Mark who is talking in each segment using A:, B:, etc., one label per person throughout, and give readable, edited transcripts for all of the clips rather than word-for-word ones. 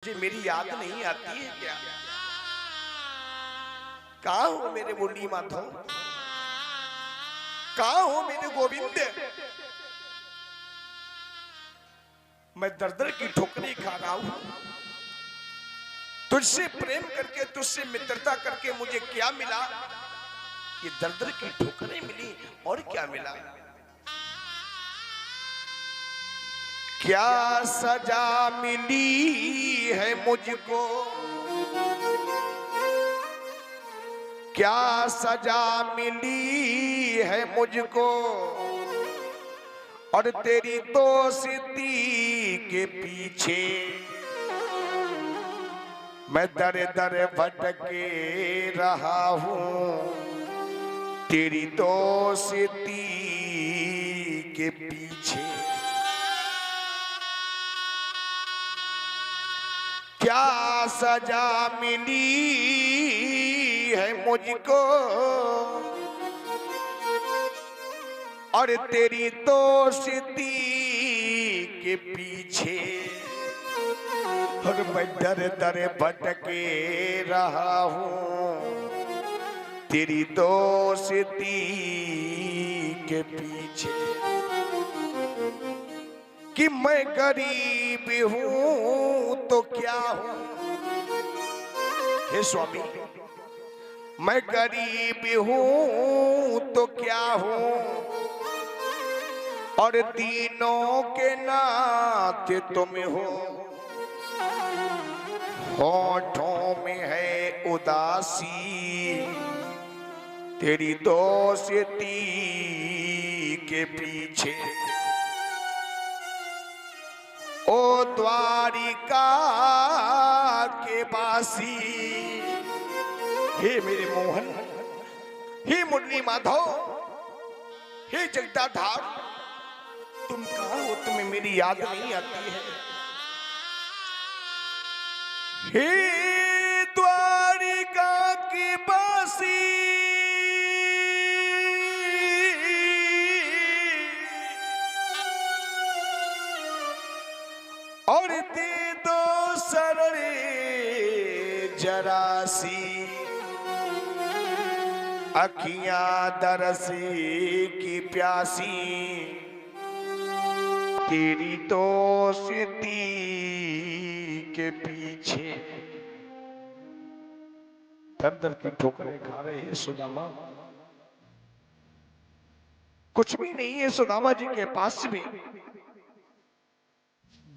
A: मुझे मेरी याद नहीं आती है क्या? कहाँ हो मेरे मुरली माधव? कहाँ हो मेरे गोविंद? मैं दर दर की ठोकरें खा रहा हूं। तुझसे प्रेम करके, तुझसे मित्रता करके मुझे क्या मिला? ये दर दर की ठोकरें मिली, और क्या मिला? क्या सजा मिली है मुझको? क्या सजा मिली है मुझको? और तेरी दोस्ती के पीछे मैं दर दर भटके रहा हूँ। तेरी दोस्ती के पीछे क्या सजा मिली है मुझको? और तेरी दोस्ती के पीछे और मैं दर दर भटके रहा हूँ। तेरी दोस्ती के पीछे कि मैं गरीब हूँ तो क्या हूँ? हे स्वामी, मैं गरीब हूँ तो क्या हूँ? और तीनों के नाथ तुम हो। होठों में है उदासी तेरी दोस्ती के पीछे। ओ द्वारिका के बासी, हे मेरे मोहन, हे मुरली माधव, हे जगदाधार, तुम कहाँ हो? तुम्हें मेरी याद नहीं आती है? हे द्वारिका की बासी, और दे दो सरड़े जरासी अखियां दरसी की प्यासी तेरी दोस्ती के पीछे। दर दर की ठोकरें खा रहे हैं सुदामा। कुछ भी नहीं है सुदामा जी के पास भी।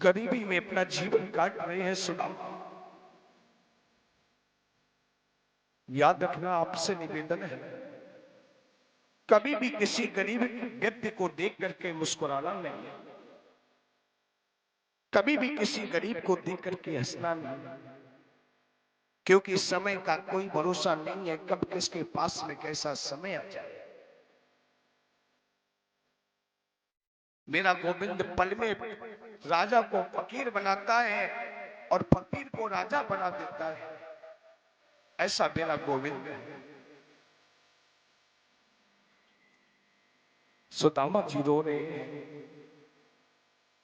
A: गरीबी में अपना जीवन काट रहे हैं सुदामा। याद रखना, आपसे निवेदन है, कभी भी किसी गरीब व्यक्ति को देख करके मुस्कुराना नहीं है। कभी भी किसी गरीब को देख करके हंसना नहीं, क्योंकि समय का कोई भरोसा नहीं है, कब किसके पास में कैसा समय आ जाए। मेरा गोविंद पल में राजा को फकीर बनाता है और फकीर को राजा बना देता है। ऐसा मेरा गोविंद है। सुदामा जी रो रहे हैं,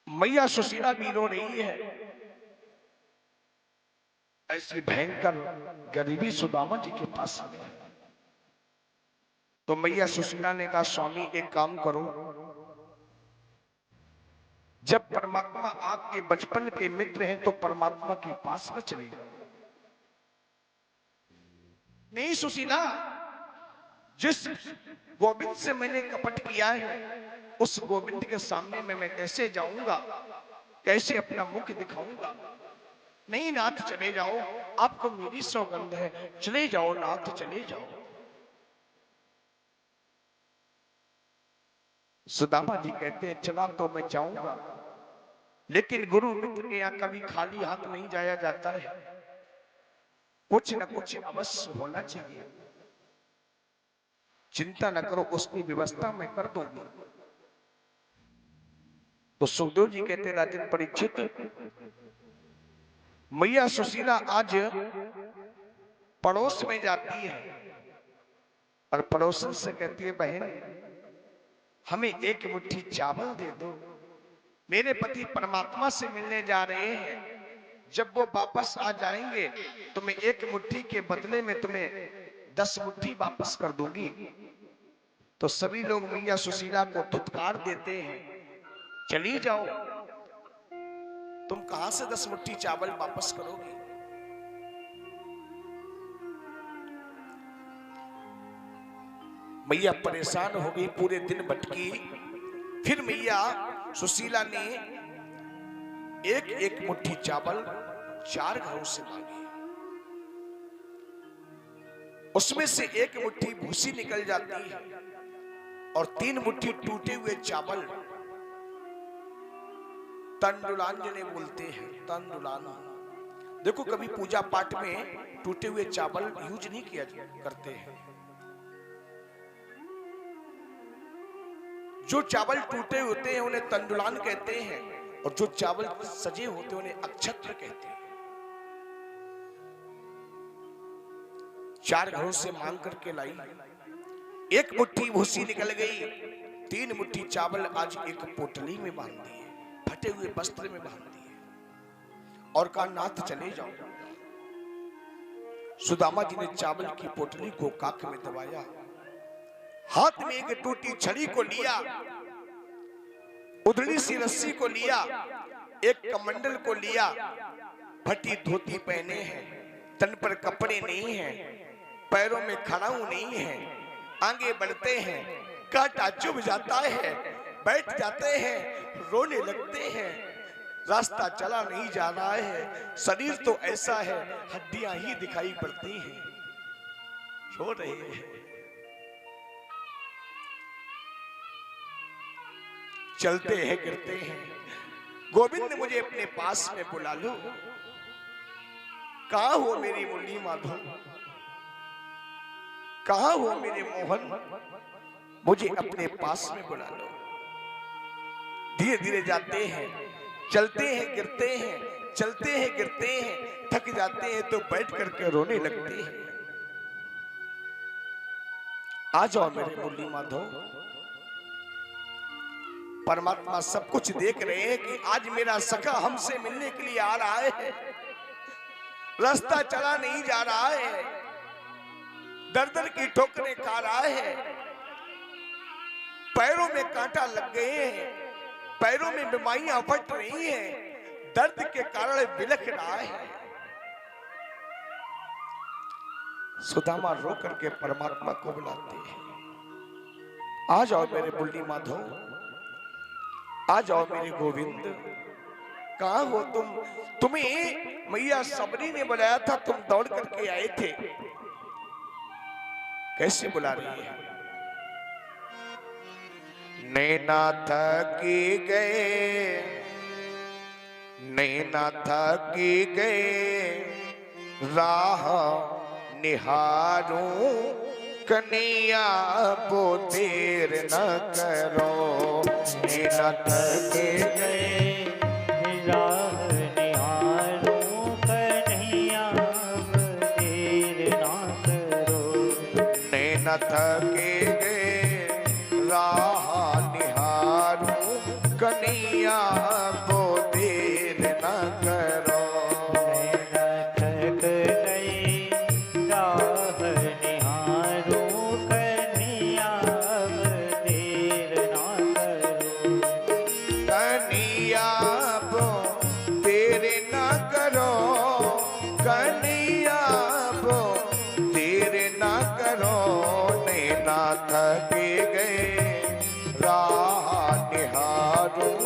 A: मैया सुशीला भी रो रही है। ऐसी भयंकर गरीबी सुदामा जी के पास में। तो मैया सुशीला ने कहा, स्वामी एक काम करो, जब परमात्मा आपके बचपन के मित्र हैं तो परमात्मा के पास में चले जाओ। नहीं सुशीला, जिस गोविंद से मैंने कपट किया है उस गोविंद के सामने में मैं कैसे जाऊंगा, कैसे अपना मुख दिखाऊंगा? नहीं नाथ चले जाओ, आपको मेरी सौगंध है, चले जाओ नाथ चले जाओ। सुदामा जी कहते हैं, चला तो मैं जाऊंगा, लेकिन गुरु मित्र के यहाँ कभी खाली हाथ नहीं जाया जाता है, कुछ न कुछ अवश्य होना चाहिए। चिंता न करो, उसकी व्यवस्था मैं कर दूंगी। तो सुखदेव जी कहते, राजन परीक्षित, मैया सुशीला आज पड़ोस में जाती है और पड़ोसन से कहती है, बहन हमें एक मुट्ठी चावल दे दो, मेरे पति परमात्मा से मिलने जा रहे हैं, जब वो वापस आ जाएंगे तो मैं एक मुट्ठी के बदले में तुम्हें 10 मुट्ठी वापस कर दूंगी। तो सभी लोग मैया सुशीला को धुतकार देते हैं, चली जाओ, तुम कहां से 10 मुट्ठी चावल वापस करोगी। मैया परेशान हो गई, पूरे दिन भटकी। फिर मैया सुशीला ने एक एक मुट्ठी चावल 4 घरों से मांगे। उसमें से एक मुट्ठी भूसी निकल जाती है और 3 मुट्ठी टूटे हुए चावल तंडुलांजने बोलते हैं। तंडुलान, देखो कभी पूजा पाठ में टूटे हुए चावल यूज नहीं किया करते हैं। जो चावल टूटे होते हैं उन्हें तंडुलान कहते हैं, और जो चावल सजे होते हैं उन्हें अक्षत्र कहते हैं। 4 घरों से मांग करके लाई। एक मुट्ठी भूसी निकल गई, 3 मुट्ठी चावल आज एक पोटली में बांध दिए, फटे हुए वस्त्र में बांध दिए, और कहा नाथ चले जाओ। सुदामा जी ने चावल की पोटली को काख में दबाया, हाथ में एक टूटी छड़ी को लिया, उधड़ी सी रस्सी को लिया, एक कमंडल को लिया, फटी धोती पहने हैं, तन पर कपड़े नहीं हैं, पैरों में खड़ाऊ नहीं है, आगे बढ़ते हैं, कांटा चुभ जाता है, बैठ जाते हैं, रोने लगते हैं। रास्ता चला नहीं जा रहा है, शरीर तो ऐसा है हड्डियां ही दिखाई पड़ती हैं, रो रहे हैं। चलते हैं गिरते हैं। गोविंद मुझे अपने पास में बुला लो, कहां हो मेरी मुरली माधव, कहां हो मेरे मोहन, मुझे अपने पास में बुला लो। धीरे धीरे जाते हैं, चलते हैं गिरते हैं, चलते हैं गिरते हैं, थक जाते हैं तो बैठ करके रोने लगते हैं। आ जाओ मेरे मुरली माधव। परमात्मा सब कुछ देख रहे हैं कि आज मेरा सखा हमसे मिलने के लिए आ रहा है, रास्ता चला नहीं जा रहा है, दर दर की ठोकरें खा रहा है, पैरों में कांटा लग गए हैं, पैरों में बीमारियां फट रही हैं, दर्द के कारण बिलख रहा है। सुदामा रो करके परमात्मा को बुलाते हैं, आ जाओ मेरे मुरली माधव, आ जाओ मेरे गोविंद, कहां हो तुम। तुम्हें मैया सबरी ने बुलाया था, तुम दौड़ करके आए थे, कैसे बुला रही है। नैना थकी गए, नैना थकी गए, राह निहारूं कन्हैया वो देर न करो। नैना थकी गए,
B: राह निहारूं कन्हैया वो देर न करो।
A: नैना थकी गए, राह निहारूं कन्हैया वो देर न करो। थके गए, राह निहारूं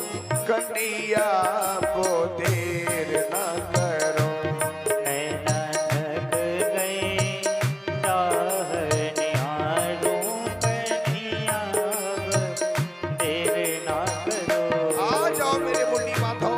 A: कन्हैया वो देर न करो।
B: नैना थक गए, राह निहारूं कन्हैया वो देर न करो।
A: आ जाओ मेरे मुरली माधव।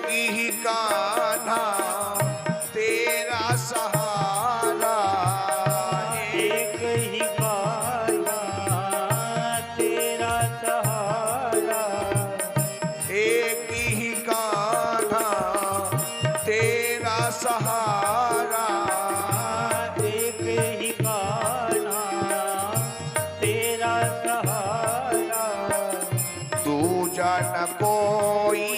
A: एक ही कान्हा तेरा सहारा,
B: एक ही कान्हा तेरा सहारा,
A: एक ही कान्हा तेरा सहारा,
B: एक ही कान्हा तेरा सहारा।
A: दूजा न कोई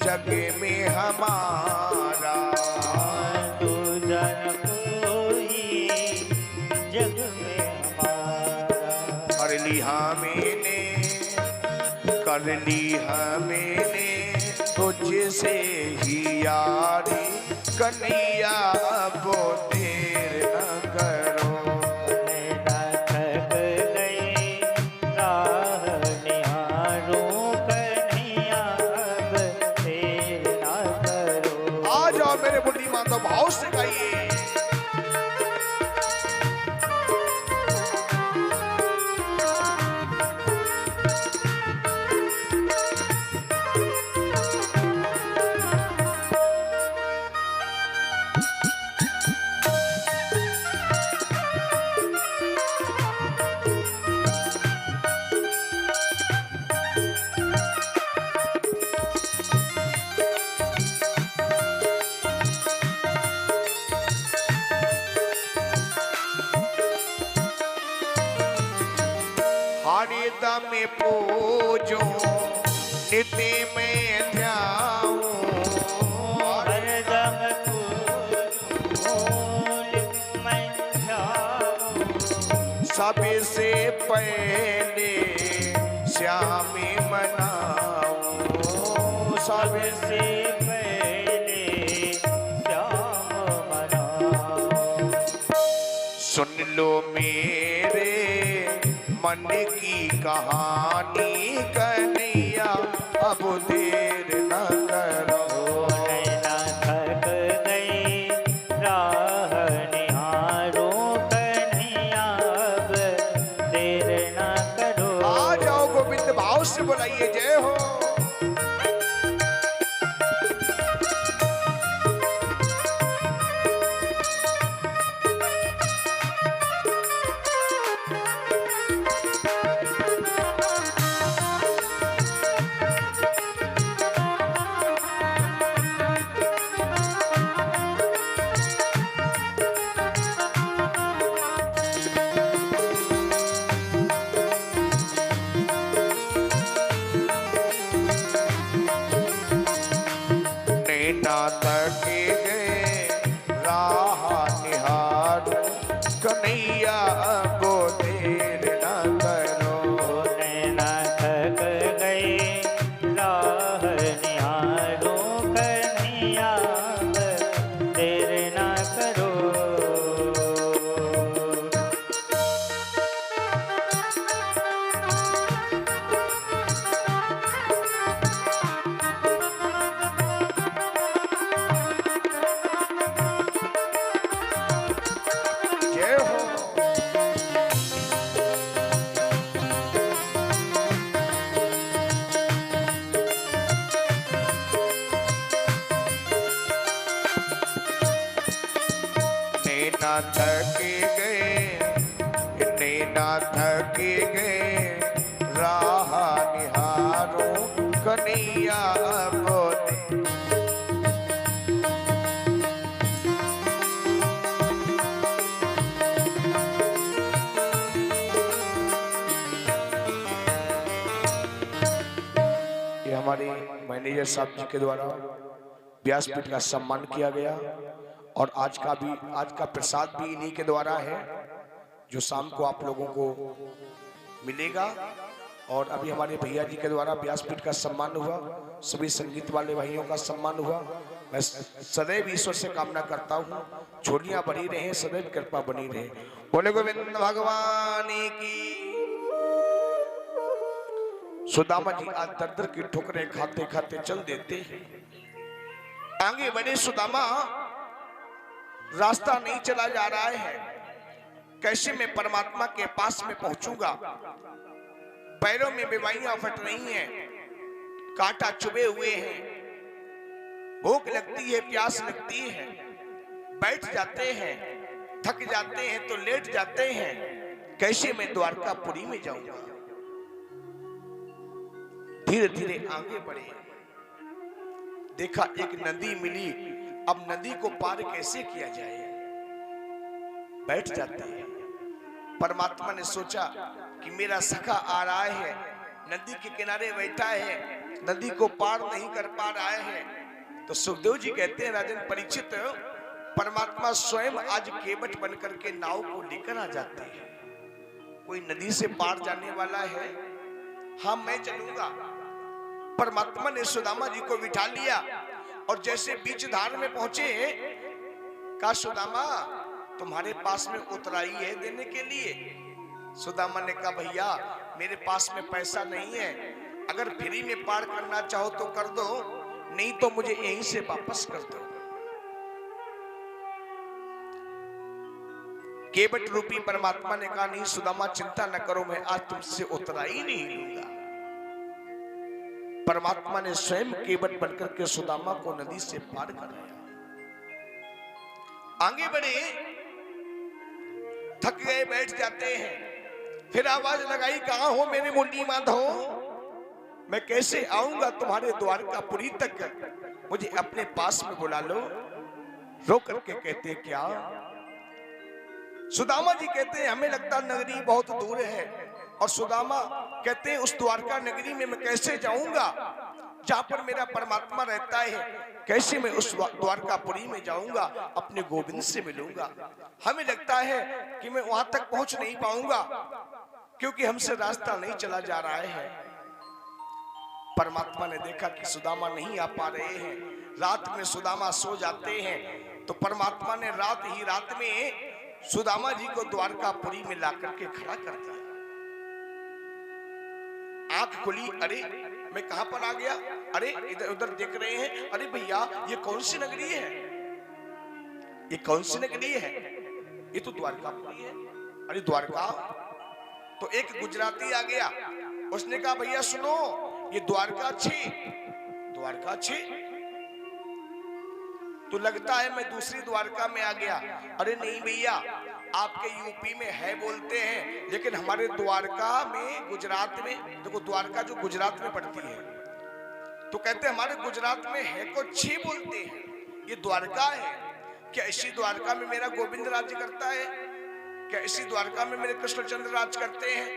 A: जग में हमारा,
B: दूजा न कोई जग में हमारा।
A: कर ली मैंने, कर ली मैंने तुझसे ही यारी, कन्हैया अब देर न करो।
B: नैना थक गई राह निहारूं, कन्हैया अब देर ना करो।
A: आ जाओ मेरे बुढ़ी माता, भाव से गाइए। हरि दम पूजो नित्य में ध्याऊं,
B: हरदम फूल मैं ध्याऊं,
A: सबसे पहले श्यामी मनाऊं, सबसे
B: सबसे पहले श्याम मनाऊं।
A: सुन लो मेरे मन की कहानी, कन्हैया अब देर न करो।
B: नैना थक गई राह निहारूं, कन्हैया अब देर ना करो।
A: आ जाओ गोविंद, भाव से बुलाइए जय हो। नैना थक गए राह निहारूं, कन्हैया अब देर न करो।
B: नैना थक गई राह निहारूं, कन्हैया अब देर ना करो।
A: जय हो। नैना थक गए, नैना थक गए राह निहारूं, कन्हैया अब देर। ये हमारे मैनेजर साहब जी के द्वारा व्यासपीठ का सम्मान किया गया, और आज का प्रसाद भी इन्हीं के द्वारा है, जो शाम को आप लोगों को मिलेगा। और अभी हमारे भैया जी के द्वारा व्यासपीठ का सम्मान हुआ, सभी संगीत वाले भाइयों का सम्मान हुआ। मैं सदैव ईश्वर से कामना करता हूँ झोलियां बनी रहे, सदैव कृपा बनी रहे। बोले गोविंद भगवान की। सुदामा जी आज दर की ठोकरें खाते खाते चल देते हैं। आगे बढ़े सुदामा, रास्ता नहीं चला जा रहा है, कैसे मैं परमात्मा के पास में पहुंचूंगा। पैरों में बीमारियां फट रही हैं, कांटा चुभे हुए हैं, भूख लगती है, प्यास लगती है, बैठ जाते हैं, थक जाते हैं तो लेट जाते हैं, कैसे मैं द्वारकापुरी में जाऊंगा। धीरे धीरे आगे बढ़े, देखा एक नदी मिली, अब नदी को पार कैसे किया जाए। बैठ जाते हैं। परमात्मा ने सोचा कि मेरा सखा आ रहा है, नदी के किनारे बैठा है, नदी को पार नहीं कर पा रहा है। तो सुखदेव जी कहते हैं, राजन परीक्षित, परमात्मा स्वयं आज केवट बनकर के नाव को लेकर आ जाते हैं। कोई नदी से पार जाने वाला है? हाँ, मैं चलूंगा। परमात्मा ने सुदामा जी को बिठा लिया और जैसे बीच धार में पहुंचे, कहा सुदामा तुम्हारे पास में उतराई है देने के लिए। सुदामा ने कहा भैया मेरे पास में पैसा नहीं है, अगर फ्री में पार करना चाहो तो कर दो, नहीं तो मुझे यहीं से वापस कर दो। केवट रूपी परमात्मा ने कहा नहीं सुदामा चिंता न करो, मैं आज तुमसे उतराई नहीं लूंगा। परमात्मा ने स्वयं केवट बनकर के सुदामा को नदी से पार कराया। आगे बढ़े, थक गए, बैठ जाते हैं। फिर आवाज लगाई, कहां हो मेरे मुंडी माधो, मैं कैसे आऊंगा तुम्हारे द्वारकापुरी तक, मुझे अपने पास में बुला लो। रो करके कहते क्या? सुदामा जी कहते हैं हमें लगता नगरी बहुत दूर है, और सुदामा कहते हैं उस द्वारका नगरी में मैं कैसे जाऊंगा जहां पर मेरा परमात्मा रहता है, कैसे मैं उस द्वारकापुरी में जाऊंगा, अपने गोविंद से मिलूंगा। हमें लगता है कि मैं वहां तक पहुंच नहीं पाऊंगा, क्योंकि हमसे रास्ता नहीं चला जा रहा है। परमात्मा ने देखा कि सुदामा नहीं आ पा रहे हैं, रात में सुदामा सो जाते हैं, तो परमात्मा ने रात ही रात में सुदामा जी को द्वारकापुरी में लाकर के खड़ा कर दिया। आंख खुली, अरे मैं कहां पर आ गया, अरे इधर उधर देख रहे हैं, अरे भैया ये कौन सी नगरी है, ये कौन सी नगरी है, ये तो द्वारकापुरी है। अरे द्वारका? तो एक गुजराती आ गया, उसने कहा भैया सुनो ये द्वारका छी, द्वारका छी, तो लगता है मैं दूसरी द्वारका में आ गया। अरे नहीं भैया, आपके यूपी में है बोलते हैं, लेकिन हमारे द्वारका में, गुजरात में, देखो द्वारका जो गुजरात में पड़ती है, तो कहते हैं हमारे गुजरात में है को छी बोलते हैं, ये द्वारका है। क्या इसी द्वारका में मेरा गोविंद राज्य करता है? क्या इसी द्वारका में मेरे कृष्णचंद्र राज करते हैं?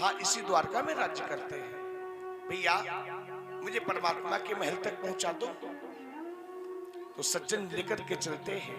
A: हाँ, इसी द्वारका में राज्य करते हैं। भैया मुझे परमात्मा के महल तक पहुंचा दो। तो सज्जन लेकर के चलते हैं।